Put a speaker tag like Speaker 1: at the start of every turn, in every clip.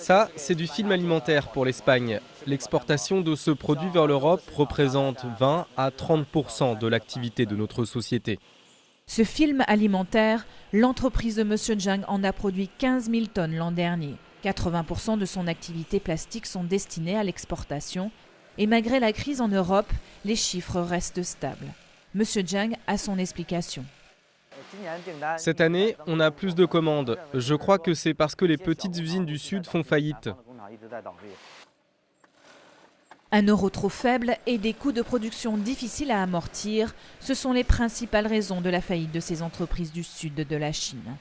Speaker 1: Ça, c'est du film alimentaire pour l'Espagne. L'exportation de ce produit vers l'Europe représente 20 à 30% de l'activité de notre société.
Speaker 2: Ce film alimentaire, l'entreprise de M. Zhang en a produit 15 000 tonnes l'an dernier. 80% de son activité plastique sont destinés à l'exportation. Et malgré la crise en Europe, les chiffres restent stables. M. Zhang a son explication.
Speaker 1: Cette année, on a plus de commandes. Je crois que c'est parce que les petites usines du Sud font faillite.
Speaker 2: Un euro trop faible et des coûts de production difficiles à amortir, ce sont les principales raisons de la faillite de ces entreprises du sud de la Chine.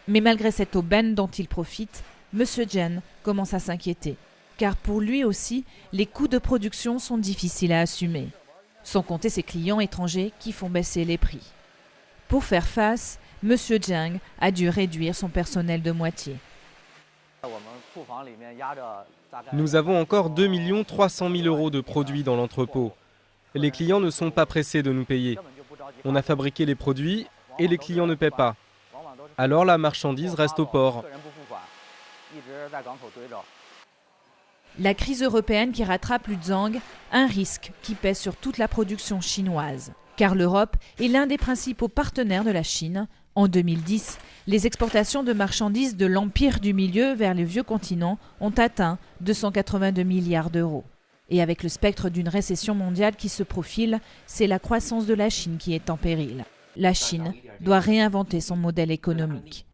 Speaker 2: Mais malgré cette aubaine dont il profite, M. Zhang commence à s'inquiéter. Car pour lui aussi, les coûts de production sont difficiles à assumer. Sans compter ses clients étrangers qui font baisser les prix. Pour faire face, M. Zhang a dû réduire son personnel de moitié.
Speaker 1: Nous avons encore 2 300 000 euros de produits dans l'entrepôt. Les clients ne sont pas pressés de nous payer. On a fabriqué les produits et les clients ne paient pas. Alors la marchandise reste au port.
Speaker 2: La crise européenne qui rattrape Luzang, un risque qui pèse sur toute la production chinoise. Car l'Europe est l'un des principaux partenaires de la Chine. En 2010, les exportations de marchandises de l'Empire du Milieu vers le vieux continent ont atteint 282 milliards d'euros. Et avec le spectre d'une récession mondiale qui se profile, c'est la croissance de la Chine qui est en péril. La Chine doit réinventer son modèle économique.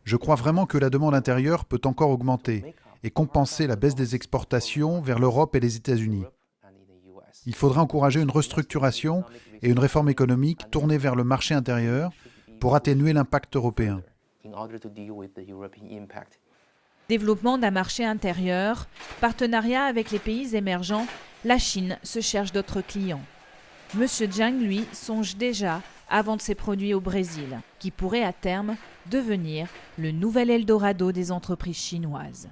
Speaker 3: Je crois vraiment que la demande intérieure peut encore augmenter et compenser la baisse des exportations vers l'Europe et les États-Unis. Il faudra encourager une restructuration et une réforme économique tournée vers le marché intérieur pour atténuer l'impact européen.
Speaker 2: Développement d'un marché intérieur, partenariat avec les pays émergents, la Chine se cherche d'autres clients. M. Zhang, lui, songe déjà à vendre ses produits au Brésil, qui pourrait à terme devenir le nouvel Eldorado des entreprises chinoises.